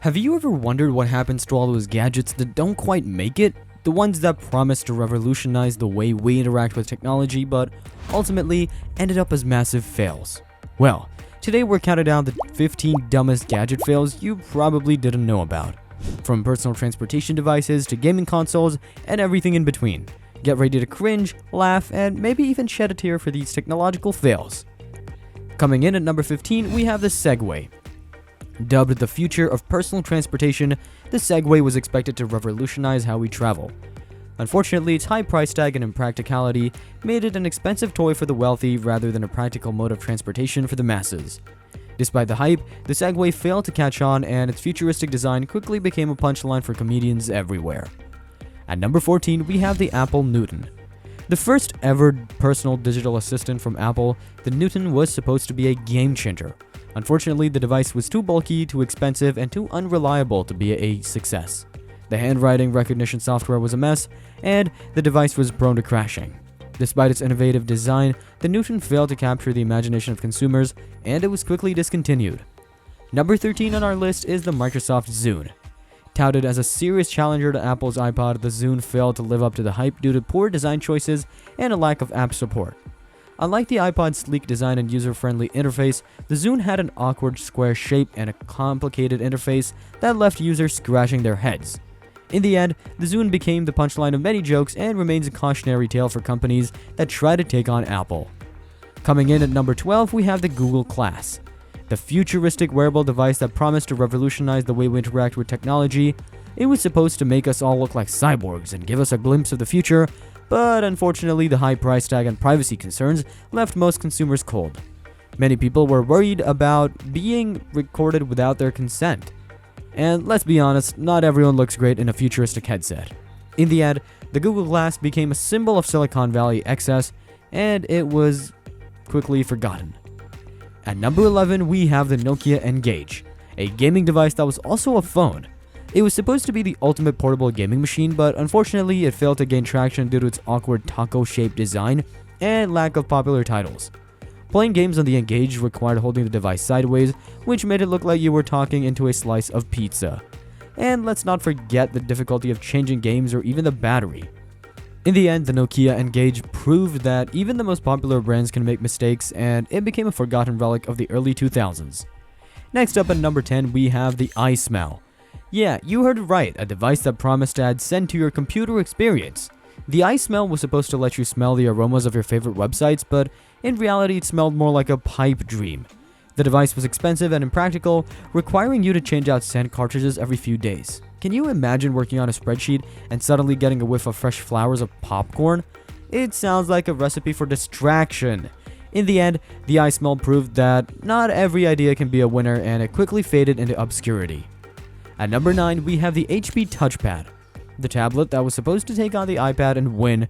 Have you ever wondered what happens to all those gadgets that don't quite make it? The ones that promise to revolutionize the way we interact with technology, but ultimately ended up as massive fails. Well, today we're counting down the 15 dumbest gadget fails you probably didn't know about. From personal transportation devices to gaming consoles and everything in between. Get ready to cringe, laugh, and maybe even shed a tear for these technological fails. Coming in at number 15, we have the Segway. Dubbed the future of personal transportation, the Segway was expected to revolutionize how we travel. Unfortunately, its high price tag and impracticality made it an expensive toy for the wealthy rather than a practical mode of transportation for the masses. Despite the hype, the Segway failed to catch on, and its futuristic design quickly became a punchline for comedians everywhere. At number 14, we have the Apple Newton. The first ever personal digital assistant from Apple, the Newton was supposed to be a game changer. Unfortunately, the device was too bulky, too expensive, and too unreliable to be a success. The handwriting recognition software was a mess, and the device was prone to crashing. Despite its innovative design, the Newton failed to capture the imagination of consumers, and it was quickly discontinued. Number 13 on our list is the Microsoft Zune. Touted as a serious challenger to Apple's iPod, the Zune failed to live up to the hype due to poor design choices and a lack of app support. Unlike the iPod's sleek design and user-friendly interface, the Zune had an awkward square shape and a complicated interface that left users scratching their heads. In the end, the Zune became the punchline of many jokes and remains a cautionary tale for companies that try to take on Apple. Coming in at number 12, we have the Google Glass. The futuristic wearable device that promised to revolutionize the way we interact with technology. It was supposed to make us all look like cyborgs and give us a glimpse of the future, but unfortunately the high price tag and privacy concerns left most consumers cold. Many people were worried about being recorded without their consent. And let's be honest, not everyone looks great in a futuristic headset. In the end, the Google Glass became a symbol of Silicon Valley excess, and it was quickly forgotten. At number 11, we have the Nokia Engage, a gaming device that was also a phone. It was supposed to be the ultimate portable gaming machine, but unfortunately it failed to gain traction due to its awkward taco-shaped design and lack of popular titles. Playing games on the Engage required holding the device sideways, which made it look like you were talking into a slice of pizza. And let's not forget the difficulty of changing games or even the battery. In the end, the Nokia Engage proved that even the most popular brands can make mistakes, and it became a forgotten relic of the early 2000s. Next up at number 10, we have the ISmell. Yeah, you heard it right, a device that promised to add scent to your computer experience. The ISmell was supposed to let you smell the aromas of your favorite websites, but in reality it smelled more like a pipe dream. The device was expensive and impractical, requiring you to change out scent cartridges every few days. Can you imagine working on a spreadsheet and suddenly getting a whiff of fresh flowers of popcorn? It sounds like a recipe for distraction. In the end, the ISmell proved that not every idea can be a winner, and it quickly faded into obscurity. At number 9, we have the HP Touchpad, the tablet that was supposed to take on the iPad and win.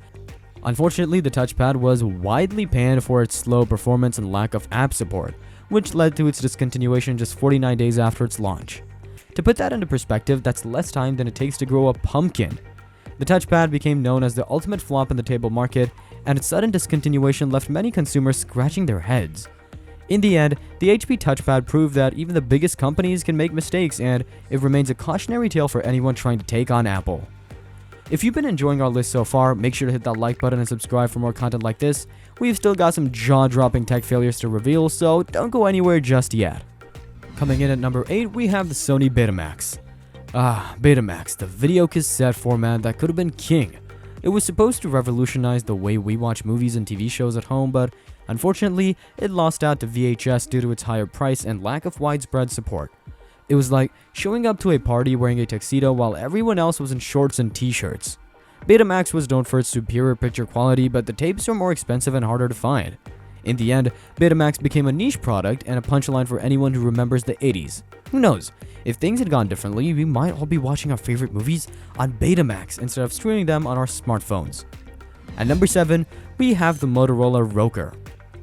Unfortunately, the Touchpad was widely panned for its slow performance and lack of app support, which led to its discontinuation just 49 days after its launch. To put that into perspective, that's less time than it takes to grow a pumpkin. The Touchpad became known as the ultimate flop in the table market, and its sudden discontinuation left many consumers scratching their heads. In the end, the HP Touchpad proved that even the biggest companies can make mistakes, and it remains a cautionary tale for anyone trying to take on Apple. If you've been enjoying our list so far, make sure to hit that like button and subscribe for more content like this. We've still got some jaw-dropping tech failures to reveal, so don't go anywhere just yet. Coming in at number 8, we have the Sony Betamax. Betamax, the video cassette format that could have been king. It was supposed to revolutionize the way we watch movies and TV shows at home, but unfortunately, it lost out to VHS due to its higher price and lack of widespread support. It was like showing up to a party wearing a tuxedo while everyone else was in shorts and t-shirts. Betamax was known for its superior picture quality, but the tapes were more expensive and harder to find. In the end, Betamax became a niche product and a punchline for anyone who remembers the 80s. Who knows? If things had gone differently, we might all be watching our favorite movies on Betamax instead of streaming them on our smartphones. At number 7, we have the Motorola Roker,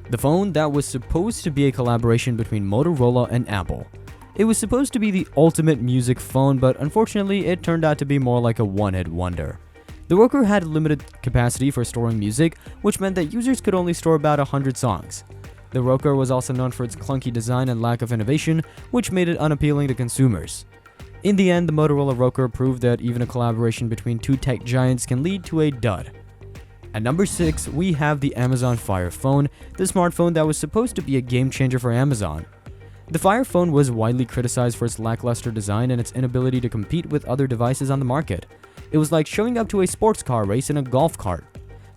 the phone that was supposed to be a collaboration between Motorola and Apple. It was supposed to be the ultimate music phone, but unfortunately it turned out to be more like a one-hit wonder. The Roker had limited capacity for storing music, which meant that users could only store about 100 songs. The Roker was also known for its clunky design and lack of innovation, which made it unappealing to consumers. In the end, the Motorola Roker proved that even a collaboration between two tech giants can lead to a dud. At number 6, we have the Amazon Fire Phone, the smartphone that was supposed to be a game changer for Amazon. The Fire Phone was widely criticized for its lackluster design and its inability to compete with other devices on the market. It was like showing up to a sports car race in a golf cart.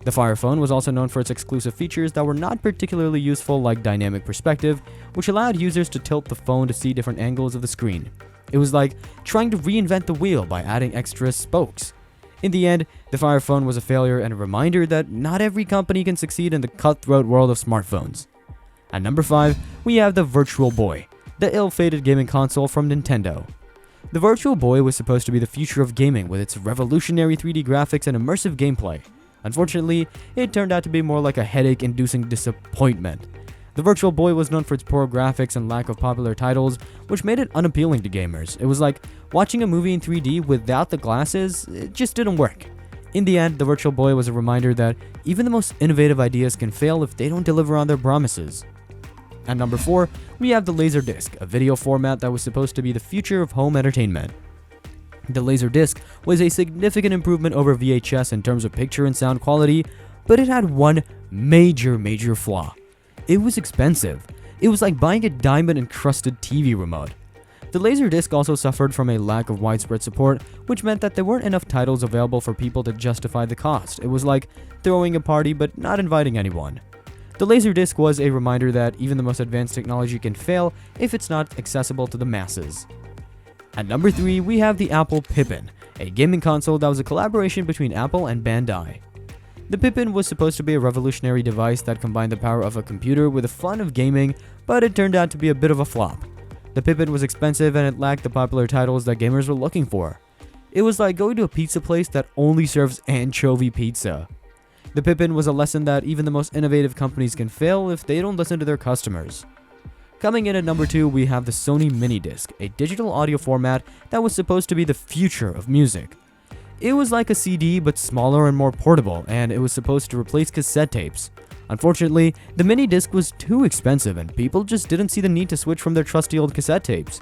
The Fire Phone was also known for its exclusive features that were not particularly useful, like dynamic perspective, which allowed users to tilt the phone to see different angles of the screen. It was like trying to reinvent the wheel by adding extra spokes. In the end, the Fire Phone was a failure and a reminder that not every company can succeed in the cutthroat world of smartphones. At number 5, we have the Virtual Boy, the ill-fated gaming console from Nintendo. The Virtual Boy was supposed to be the future of gaming with its revolutionary 3D graphics and immersive gameplay. Unfortunately, it turned out to be more like a headache-inducing disappointment. The Virtual Boy was known for its poor graphics and lack of popular titles, which made it unappealing to gamers. It was like watching a movie in 3D without the glasses. It just didn't work. In the end, the Virtual Boy was a reminder that even the most innovative ideas can fail if they don't deliver on their promises. At number 4, we have the LaserDisc, a video format that was supposed to be the future of home entertainment. The LaserDisc was a significant improvement over VHS in terms of picture and sound quality, but it had one major flaw. It was expensive. It was like buying a diamond-encrusted TV remote. The LaserDisc also suffered from a lack of widespread support, which meant that there weren't enough titles available for people to justify the cost. It was like throwing a party but not inviting anyone. The LaserDisc was a reminder that even the most advanced technology can fail if it's not accessible to the masses. At number 3, we have the Apple Pippin, a gaming console that was a collaboration between Apple and Bandai. The Pippin was supposed to be a revolutionary device that combined the power of a computer with the fun of gaming, but it turned out to be a bit of a flop. The Pippin was expensive and it lacked the popular titles that gamers were looking for. It was like going to a pizza place that only serves anchovy pizza. The Pippin was a lesson that even the most innovative companies can fail if they don't listen to their customers. Coming in at number 2, we have the Sony MiniDisc, a digital audio format that was supposed to be the future of music. It was like a CD but smaller and more portable, and it was supposed to replace cassette tapes. Unfortunately, the MiniDisc was too expensive and people just didn't see the need to switch from their trusty old cassette tapes.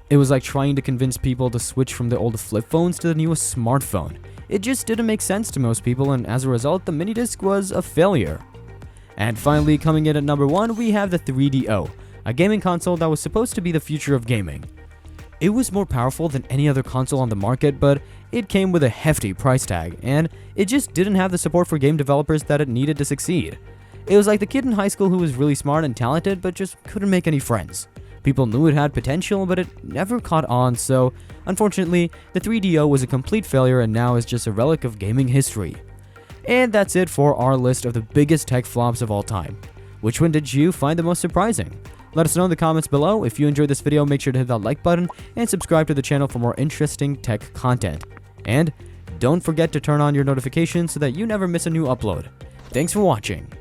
It was like trying to convince people to switch from the old flip phones to the newest smartphone. It just didn't make sense to most people, and as a result, the MiniDisc was a failure. And finally, coming in at number 1, we have the 3DO, a gaming console that was supposed to be the future of gaming. It was more powerful than any other console on the market, but it came with a hefty price tag, and it just didn't have the support for game developers that it needed to succeed. It was like the kid in high school who was really smart and talented, but just couldn't make any friends. People knew it had potential, but it never caught on, so unfortunately, the 3DO was a complete failure and now is just a relic of gaming history. And that's it for our list of the biggest tech flops of all time. Which one did you find the most surprising? Let us know in the comments below. If you enjoyed this video, make sure to hit that like button and subscribe to the channel for more interesting tech content. And don't forget to turn on your notifications so that you never miss a new upload. Thanks for watching.